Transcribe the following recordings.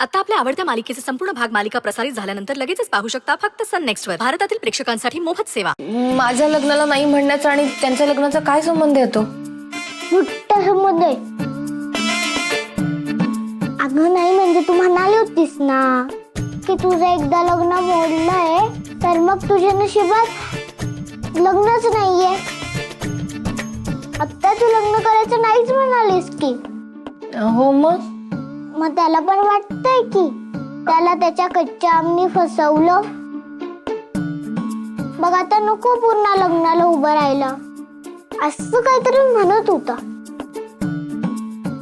आता आपल्या आवडत्या मालिकेचे संपूर्ण भाग मालिका प्रसारित झाल्यानंतर लगेचच पाहू शकता फक्त सन नेक्स्ट वर. भारतातील प्रेक्षकांसाठी मोफत सेवा. माझ्या लग्नाला नाही म्हणण्याचा आणि त्यांच्या लग्नाचा काय संबंध येतो? मोठा संबंध आहे. अगं नाही म्हणजे तू म्हणाली होतीस ना की तुझं एकदा लग्न मोडलंय तर मग तुझ्या नशिबात लग्नच नाहीये. आता तू लग्न करायचं नाहीच म्हणालीस की. हो मग त्याला पण वाटतंय की त्याला त्याच्या कच्च्या आमनी फसवलं. बघ आता नको पुन्हा लग्नाला उभं राहायला असं काहीतरी म्हणत होता.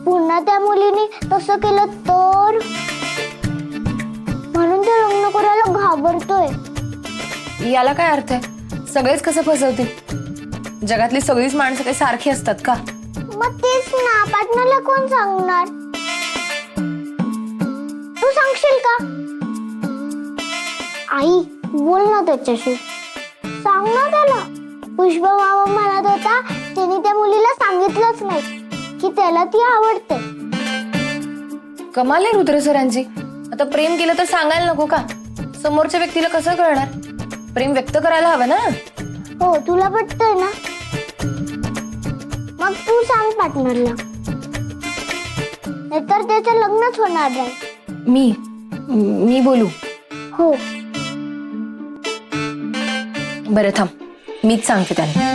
पुन्हा त्या मुलीने तसं केलं तर म्हणून ते लग्न करायला घाबरतोय. याला काय अर्थ आहे? सगळेच कसं फसवतील? जगातली सगळीच माणसं काही सारखी असतात का? मग तेच ना, पार्टनरला कोण सांगणार? तू सांगशील का? आई बोल ना त्याच्याशी, सांग ना त्याला. पुष्पा मामा म्हणत होता त्याने त्या मुलीला सांगितलंच नाही की त्याला ती आवडते. कमाल आहे रुद्र सरांची. आता प्रेम केलं तर सांगायला नको का? समोरच्या व्यक्तीला कसं कळणार? प्रेम व्यक्त करायला हवं ना. हो तुला पटतंय ना, मग तू सांग पार्टनरला, नाहीतर त्याचं लग्नच होणार नाही. मी बोलू? हो बरं थांब, मीच सांगते त्यांना.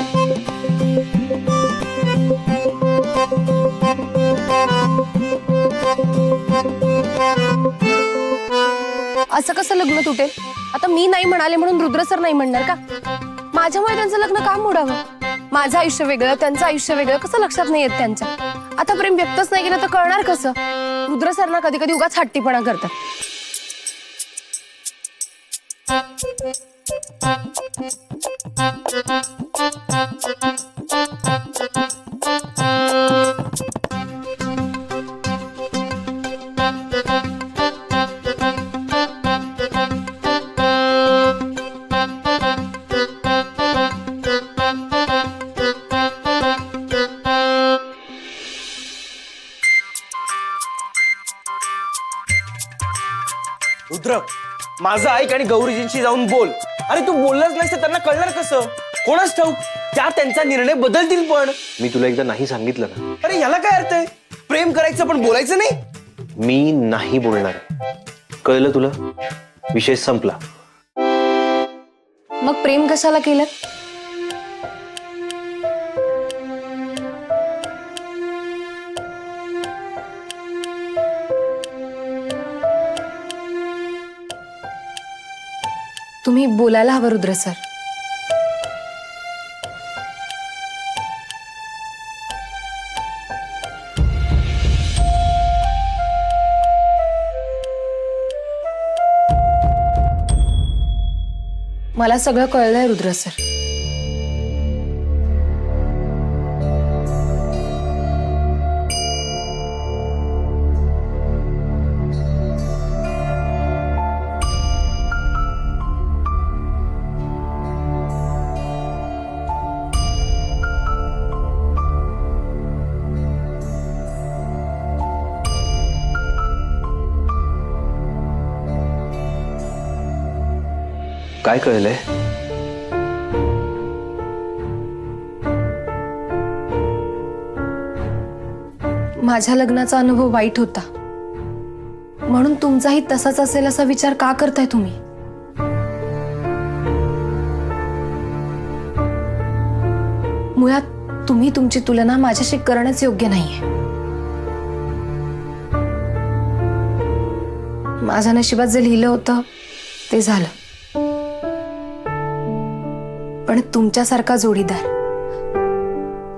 असं कसं लग्न तुटेल? आता मी नाही म्हणाले म्हणून रुद्र सर नाही म्हणणार का? माझ्यामुळे त्यांचं लग्न का मोडावं? माझं आयुष्य वेगळं, त्यांचं आयुष्य वेगळं, कसं लक्षात नाही येत त्यांच्या? आता प्रेम व्यक्तच नाही केलं तर कळणार कसं? रुद्र सरना कधी कधी उगाच हट्टीपणा करतात. रुद्र, माझं ऐक आणि गौरीजींशी जाऊन बोल. अरे तू बोललाच नाहीस तर त्यांना कळणार कसं? कोणाच ठाऊक, त्या त्यांचा निर्णय बदलतील. पण मी तुला एकदा नाही सांगितलं ना? अरे याला काय अर्थ आहे? प्रेम करायचं पण बोलायचं नाही. मी नाही बोलणार. कळलं तुला? विषय संपला. मग प्रेम कशाला केलं? तुम्ही बोलायला हवं रुद्र सर. मला सगळं कळलंय रुद्र सर. काय कळलंय? माझ्या लग्नाचा अनुभव वाईट होता म्हणून तुमचाही तसाच असेल असा विचार का करताय तुम्ही? मुळात तुम्ही तुमची तुलना माझ्याशी करणंच योग्य नाहीये. माझ्या नशिबात जे लिहिलं होतं ते झालं. पण तुमच्यासारखा जोडीदार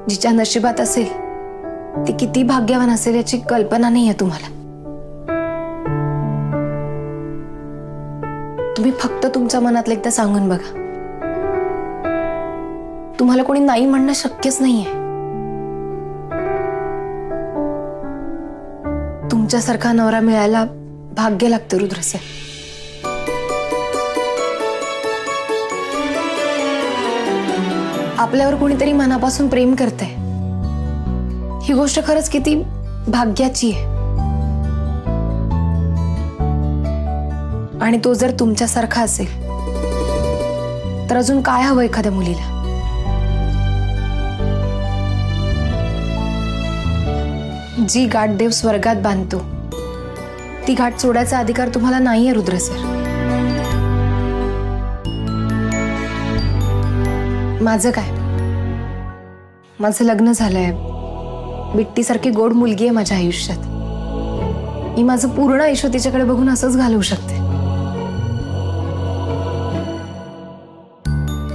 जिच्या नशिबात असेल ती किती भाग्यवान असेल याची कल्पना नाहीये तुम्हाला. तुम्ही फक्त तुमच्या मनातलं एकदा सांगून बघा. तुम्हाला कोणी नाही म्हणणं शक्यच नाहीये. तुमच्यासारखा नवरा मिळायला भाग्य लागतं रुद्र सर. आपल्यावर कोणीतरी मनापासून प्रेम करतंय ही गोष्ट खरंच किती भाग्याची आहे. आणि तो जर तुमच्यासारखा असेल तर अजून काय हवं एखाद्या मुलीला? जी गाठ देव स्वर्गात बांधतो ती गाठ सोडायचा अधिकार तुम्हाला नाहीये रुद्र सर. माझं काय, माझं लग्न झालंय, बिट्टीसारखी गोड मुलगी आहे माझ्या आयुष्यात. मी माझं पूर्ण आयुष्य तिच्याकडे बघून असंच घालवू शकते.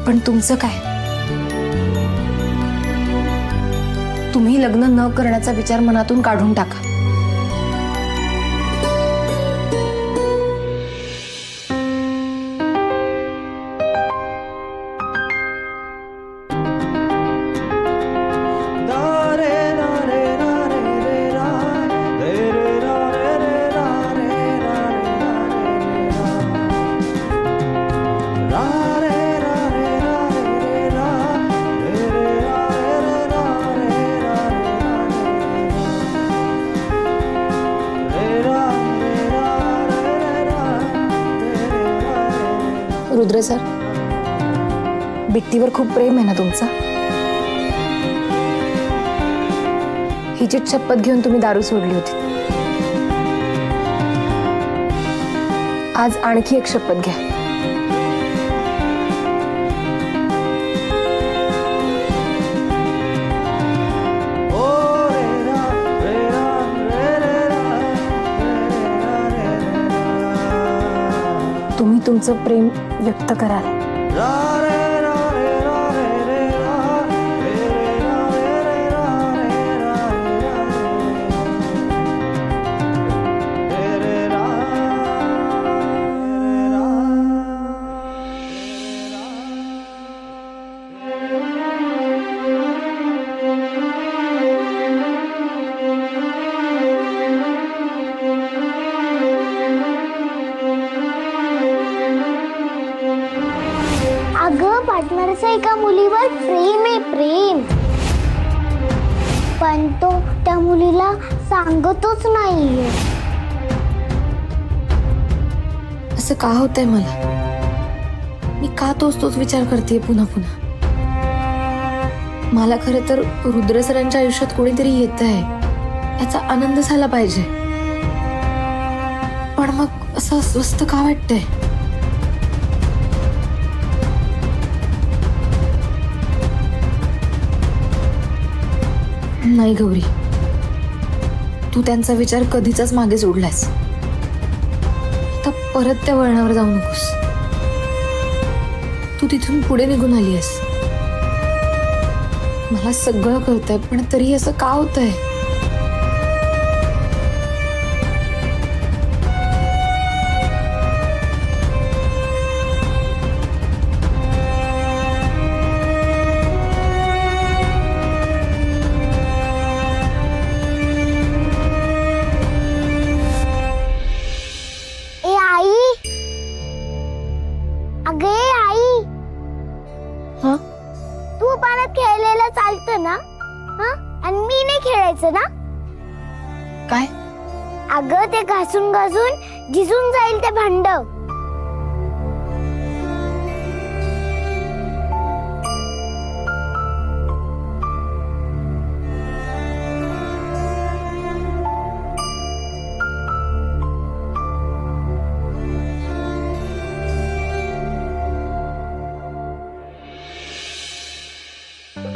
पण तुमचं काय? तुम्ही लग्न न करण्याचा विचार मनातून काढून टाका. रुद्र सर, बिट्टीवर खूप प्रेम आहे ना तुमचं? हिची शपथ घेऊन तुम्ही दारू सोडली होती. आज आणखी एक शपथ घ्या. तुम्ही तुमचं प्रेम व्यक्त कराल. अगं पार्टनरचं एका मुलीवर प्रेम आहे, प्रेम. पण तो त्या मुलीला सांगतच नाहीये. असं का होतंय मला? मी का तोच विचार करते पुन्हा पुन्हा? मला खरं तर रुद्र सरांच्या आयुष्यात कोणीतरी येत आहे याचा आनंद झाला पाहिजे. पण मग असं अस्वस्थ का वाटतंय? नाही गौरी, तू त्यांचा विचार कधीचाच मागे सोडलायस. आता परत त्या वळणावर जाऊ नकोस. तू तिथून पुढे निघून आली आहेस. मला सगळं कळतंय, पण तरी असं का होतंय? ए आई, अगं ए आई, हा? तू पाण्यात खेळलेलं चालतं ना? हा? आणि मी नाही खेळायचं ना? काय? अगं ते घासून घासून झिजून जाईल ते भांड.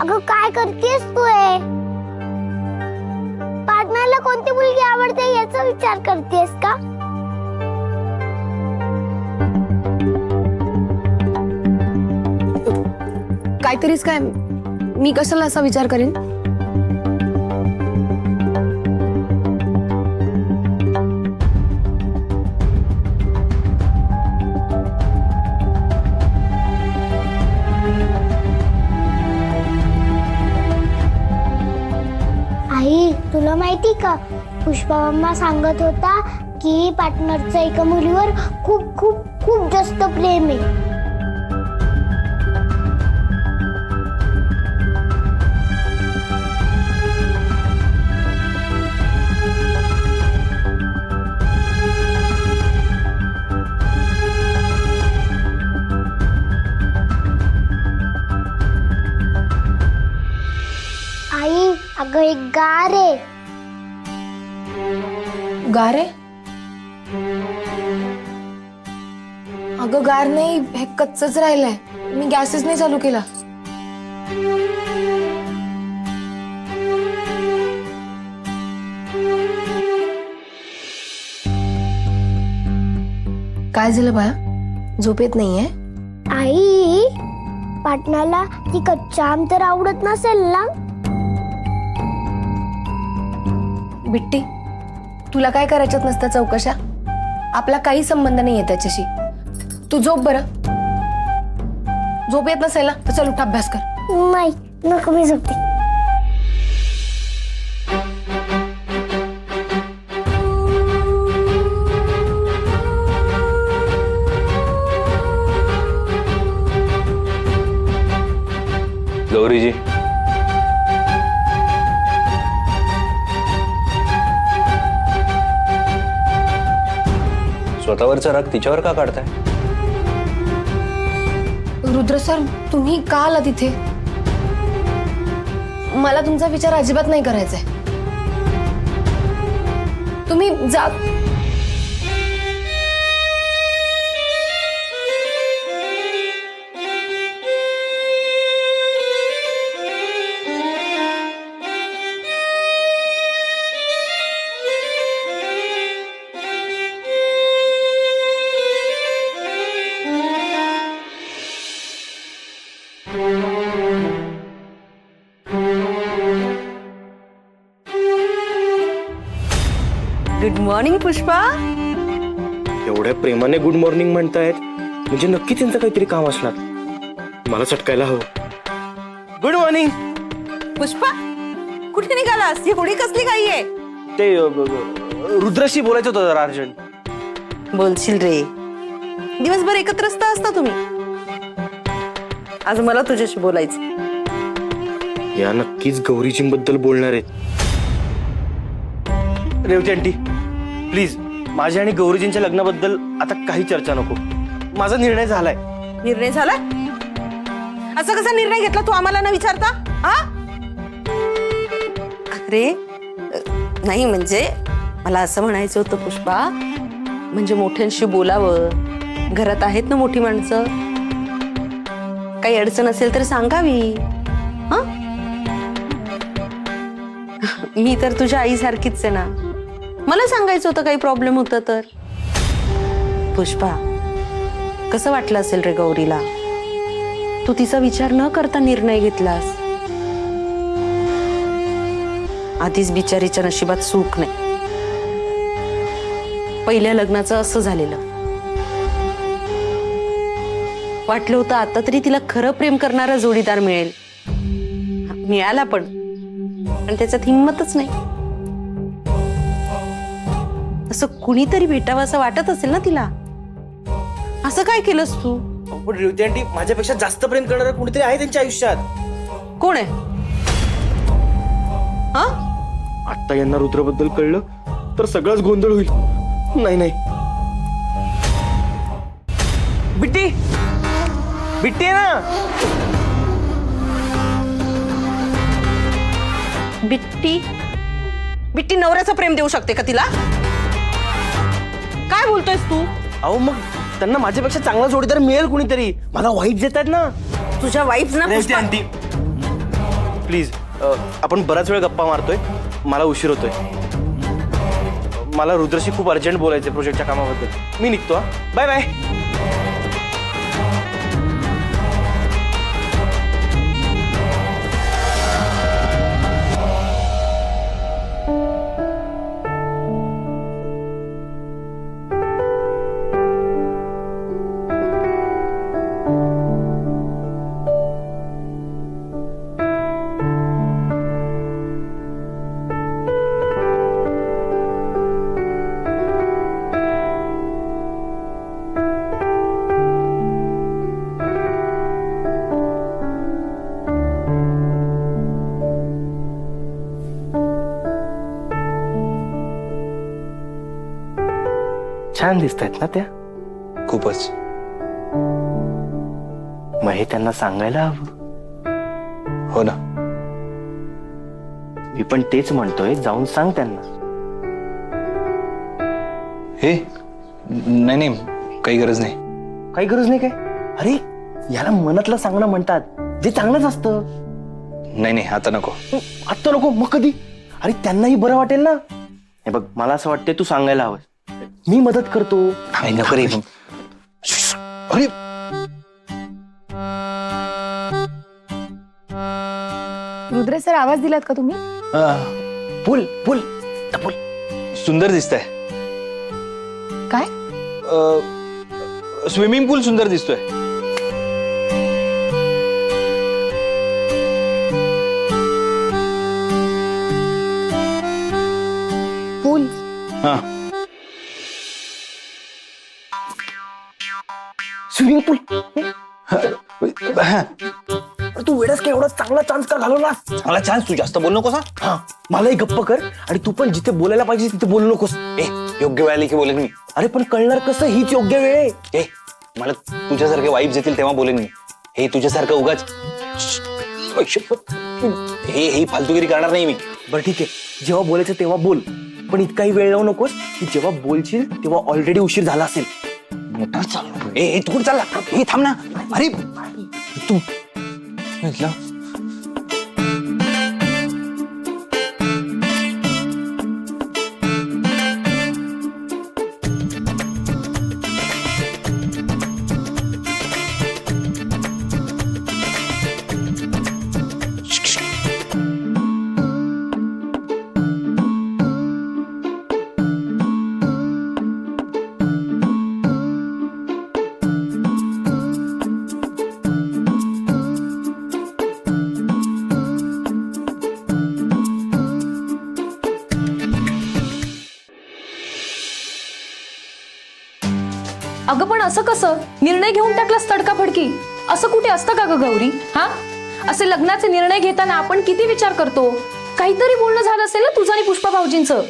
अगं काय करतेस तू? पार्टनरला कोणती मुलगी आवडते याचा विचार करतेस का? काहीतरीच काय? मी कशाला असा विचार करीन? आई, तुला माहिती का, पुष्पा मम्मा सांगत होता की पार्टनरचं एका मुलीवर खूप खूप खूप जास्त प्रेम आहे. अगं एक गार आहे. गार आहे? अगं गार नाही, हे कच्चच राहिलंय. मी गॅसच नाही चालू केला. काय झालं बाळा? झोप येत नाहीये? आई, पाटणाला ती कच्चा आम तर आवडत नसेल ना? बिट्टी, तुला काय करायच्यात नसत्या चौकशा? आपला काही संबंध नाहीये त्याच्याशी. तू झोप बरं. झोप येत नसेल ना तर चल उठ, अभ्यास कर. नाही, नको, मी झोपते. गौरीजी, स्वतःवरचा राग तिच्यावर का काढताय? रुद्र सर, तुम्ही का आला तिथे? मला तुमचा विचार अजिबात नाही करायचाय. तुम्ही जा. Good morning Pushpa. एवढ्या प्रेमाने गुड मॉर्निंग म्हणतायत म्हणजे नक्की त्यांचं काहीतरी काम असणार. मला चटकायला हवं. Good morning. पुष्पा, कुठे निघालास? ही होडी कसली काही आहे? ते रुद्रशी बोलायचं होतं जरा अर्जंट. बोलशील रे, दिवसभर एकत्रच तर असता तुम्ही. आज मला तुझ्याशी बोलायचं. या नक्कीच गौरीजींबद्दल बोलणार आहेत. रेवती आंटी, प्लीज माझ्या आणि गौरीजींच्या लग्नाबद्दल आता काही चर्चा नको. माझा निर्णय झालाय. निर्णय झाला? असा कसा निर्णय घेतला तू आम्हाला न विचारता? हा? अरे नाही, म्हणजे मला असं म्हणायचं होतं पुष्पा, म्हणजे मोठ्यांशी बोलावं. घरात आहेत ना मोठी माणसं, काही अडचण असेल तर सांगावी. हा, मी तर तुझ्या आईसारखीच आहे ना. मला सांगायचं होतं काही प्रॉब्लेम होता तर. पुष्पा, कसं वाटलं असेल रे गौरीला? तू तिचा विचार न करता निर्णय घेतलास. आधीच बिचारीच्या नशिबात सुख नाही. पहिल्या लग्नाचं असं झालेलं. वाटलं होतं आता तरी तिला खरं प्रेम करणारा जोडीदार मिळेल. मिळाला पण त्याच्यात हिंमतच नाही. असं कुणीतरी भेटावं असं वाटत असेल ना तिला. असं काय केलंस तू? पण रेवती आंटी, माझ्यापेक्षा जास्त प्रेम करणारा कुणीतरी आहे त्यांच्या आयुष्यात. कोण आहे? हा, आता यांना रुद्रबद्दल कळलं तर सगळंच गोंधळ होईल. नाही नाही, बिट्टी, बिट्टी आहे ना. बिट्टी? बिट्टी नवऱ्याचं प्रेम देऊ शकते का तिला? काय बोलतोयस तू? अहो मग त्यांना माझ्यापेक्षा चांगला जोडीदार मिळेल कुणीतरी. मला वाईट देतात ना तुझ्या वाईफ ना रेवती पुष्पा? Aunty, please. आपण बराच वेळ गप्पा मारतोय, मला उशीर होतोय. मला रुद्रशी खूप अर्जंट बोलायचंय प्रोजेक्टच्या कामाबद्दल. मी निघतो. Bye bye. छान दिसतायत ना त्या. खूपच. मग हे त्यांना सांगायला हवं. हो ना. मी पण तेच म्हणतोय, जाऊन सांग त्यांना. हे नाही नाही, काही गरज नाही. काही गरज नाही काय? अरे याला मनातलं सांगणं म्हणतात, जे चांगलंच असतं. नाही नाही, आता नको. आत्ता नको, मग कधी? अरे त्यांनाही बरं वाटेल ना. हे बघ, मला असं वाटतंय तू सांगायला हवं. मी मदत करतो. नाही नको रे. अरे रुद्र सर, आवाज दिलात का तुम्ही? फुल फुल फुल. सुंदर दिसतंय. काय? स्विमिंग पूल सुंदर दिसतोय. पूल? हा, स्विमिंग पूल. हा. तू वेळेस काय एवढा चांगला चान्स का घालवलास? मला चान्स, तू जास्त बोल नकोस. हा, मलाही गप्प कर. आणि तू पण जिथे बोलायला पाहिजे तिथे बोलू नकोस. योग्य वेळ आली की बोलेन मी. अरे पण कळणार कसं हीच योग्य वेळ आहे? मला तुझ्यासारखे वाईब्स येतील तेव्हा बोलेन मी. हे तुझ्यासारखं उगाच हे फालतूगिरी करणार नाही मी. बरं ठीक आहे, जेव्हा बोलायचं तेव्हा बोल, पण इतकाही वेळ लावू नकोस की जेव्हा बोलशील तेव्हा ऑलरेडी उशीर झाला असेल. मोटर चालू. तू कुठे चालला? हे थांब ना. अरे तू म्हटलं. अगं पण असं कसं? निर्णय घेऊन टाकलास तडकाफडकी. असं कुठे असतं का ग गौरी? हा, असे लग्नाचे निर्णय घेताना आपण किती विचार करतो. काहीतरी बोलणं झालं असेल ना तुझं आणि पुष्पा भाऊजींचं.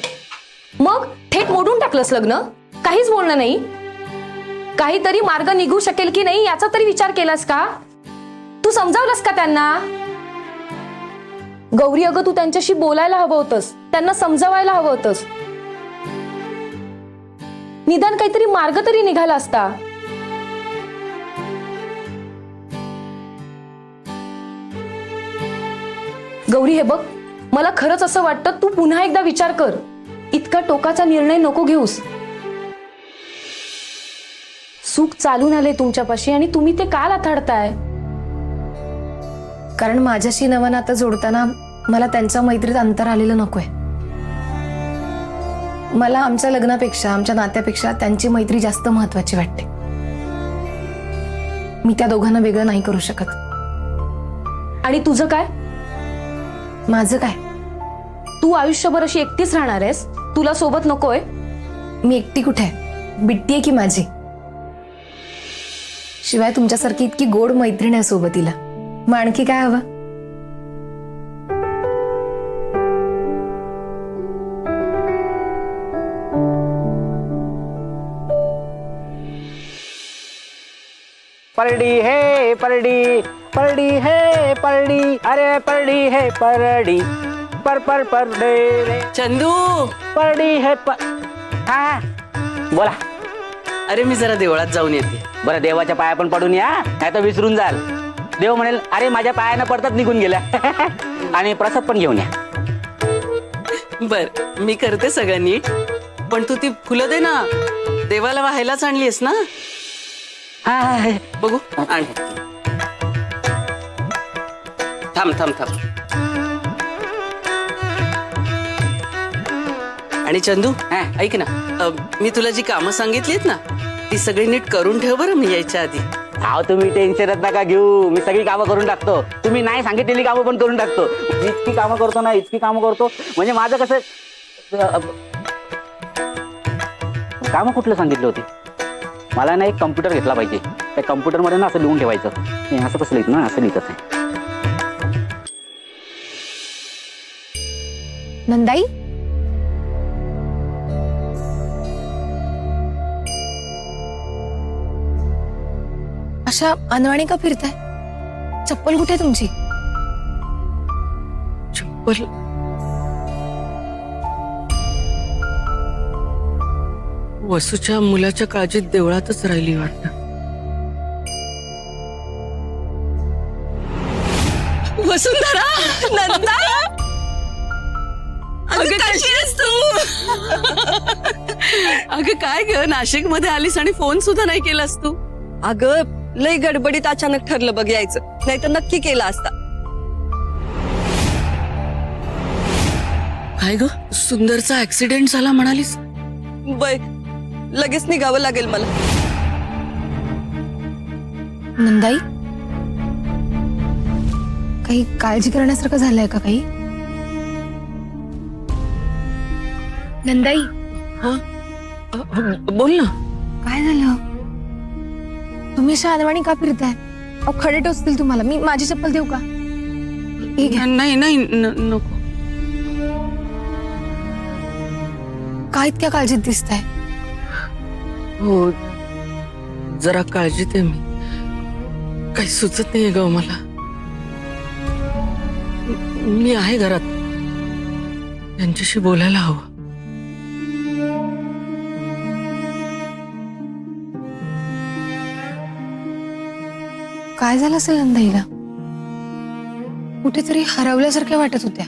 मग थेट मोडून टाकलंस लग्न? काहीच बोलणं नाही? काहीतरी मार्ग निघू शकेल की नाही याचा तरी विचार केलास का? तू समजावलंस का त्यांना? गौरी अगं, तू त्यांच्याशी बोलायला हवं होतंस, त्यांना समजावायला हवं होतंस. निदान काहीतरी मार्ग तरी निघाला असता. गौरी, हे बघ, मला खरंच असं वाटतं तू पुन्हा एकदा विचार कर. इतका टोकाचा निर्णय नको घेऊस. सुख चालून आले तुमच्यापाशी आणि तुम्ही ते का लाथाडताय? कारण माझ्याशी नवं नातं जोडताना मला त्यांच्या मैत्रीत अंतर आलेलं नकोय. मला आमच्या लग्नापेक्षा, आमच्या नात्यापेक्षा त्यांची मैत्री जास्त महत्वाची वाटते. मी त्या दोघांना वेगळं नाही करू शकत. आणि तुझं काय? माझं काय? तू आयुष्यभर अशी एकटीच राहणार आहेस? तुला सोबत नकोय? मी एकटी कुठे आहे? बिट्टी आहे की माझी? शिवाय तुमच्यासारखी इतकी गोड मैत्रीण आहे सोबतीला. मग आणखी काय हवं? परडी है परडी, परडी है परडी, अरे परडी है परडी, पर रे चंदू, परडी है हा बोला. अरे मी जरा देवळात जाऊन येते. बरं, देवाच्या पाया पण पडून या, नाही तर विसरून जाल. देव म्हणेल अरे माझ्या पायानं पडतात निघून गेल्या. आणि प्रसाद पण घेऊन या. बर, मी करते सगळं नीट, पण तू ती फुलं दे ना. देवाला वाहायलाच आणलीस ना? हा, बघू आण. थांब थांब थांब. आणि चंदू, ऐक ना, मी तुला जी कामं सांगितलीत ना ती सगळी नीट करून ठेव बरं, मी यायच्या आधी. अहो तुम्ही टेन्शनच नका घेऊ, मी सगळी कामं करून टाकतो. तुम्ही नाही सांगितलेली कामं पण करून टाकतो. इतकी कामं करतो ना, इतकी कामं करतो, म्हणजे माझं कसं. कामं कुठलं सांगितलं होती? मला ना एक कम्प्युटर घेतला पाहिजे. त्या कम्प्युटरमध्ये ना असं लिहून ठेवायचं. असं कसं लिहित ना, असं लिहित आहे. नंदाई, अशा अनवाणी का फिरताय? चप्पल कुठे तुमची? चप्पल वसूच्या मुलाच्या काळजीत देवळातच राहिली वाटतं. वसुंधरा, नंदा, अगं कशी आहेस तू? अगं काय ग, नाशिक मध्ये आलीस आणि फोन सुद्धा नाही केलास तू? अगं लय गडबडीत अचानक ठरलं बघ यायचं, नाही तर नक्की केला असता. काय ग, सुंदरचा ऍक्सिडेंट झाला म्हणालीस? वय लगेच निघावं लागेल मला. नंदाई, काही काळजी करण्यासारखं झालंय का काही? नंदाई, बोल ना. काय झालं? तुम्ही शानवाणी का फिरताय? अहो खडे टोचतील तुम्हाला. मी माझी चप्पल देऊ का? हे घ्या. नाही नाही नको. काय इतक्या काळजीत दिसताय? हो, जरा काळजीत आहे मी. काही सुचत नाहीये ग मला. मी आहे घरात, त्यांच्याशी बोलायला हवं. काय झालं असेल नंदाईला? कुठेतरी हरवल्यासारख्या वाटत होत्या.